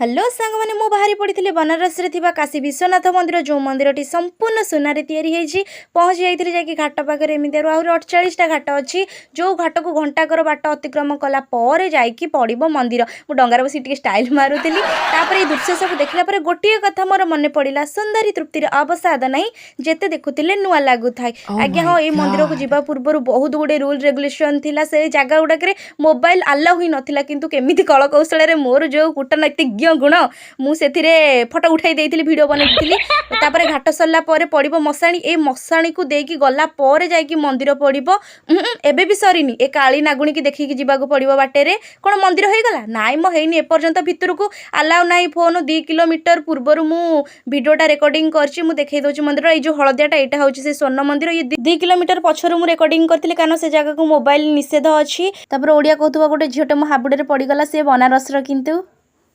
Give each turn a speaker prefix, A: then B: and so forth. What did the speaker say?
A: hello सांग मैंने मु बाहरी पड़ी बनारस रे थिबा काशी विश्वनाथ मंदिर जो मंदिरटी संपूर्ण सुनारे तैयारी होईची पहुँची जाइए जाकि घाट पाखे एमती आहरी 48टा घाट अच्छी जो घाट को घंटाकर बाट अतिक्रम कला जाकि पड़ो मंदिर मु डंगार बसी टे स्टाइल मारुली ये दृश्य सब देखला गोटे कथा मोर मन पड़ा सुंदरी तृप्तिर अवसाद नहीं जेते देखुले नुआ लगु थाए आज्ञा हाँ ये मंदिर को जीवा पूर्व बहुत गुड़े रूल रेगुलेशन थिला से जगह गुड़ाक मोबाइल आलाउ ही नथिला किंतु केमिति कल कौशल मोर जो कूटनैतिक गुण मुझे फोटो उठाई देती वीडियो बनई तापर घाट सरला पड़ो मशाणी ए मशाणी को देकी गला जाकि मंदिर पड़ो एबे भी सरीनी ए काली नागुणी की देखिकी जीवाक पड़ो बाटे कौन मंदिर हो गला नाई मो हेनी एपर्यंत भितर को आलाउ नाई फोन 2 किलोमीटर पूर्वर मु वीडियोटा रेकर्डिंग करछि मु देखै दोछि मंदिर ए जो हलदियाटा एटा होछि से स्वर्ण मंदिर ये 2 किलोमीटर पछरु मु रेकर्डिंग करथिले कारण से जगह को मोबाइल निषेध अछि तापर ओडिया कहतुवा गोटे झियोटे मो हाबुडे पड़गला से बनारस किंतु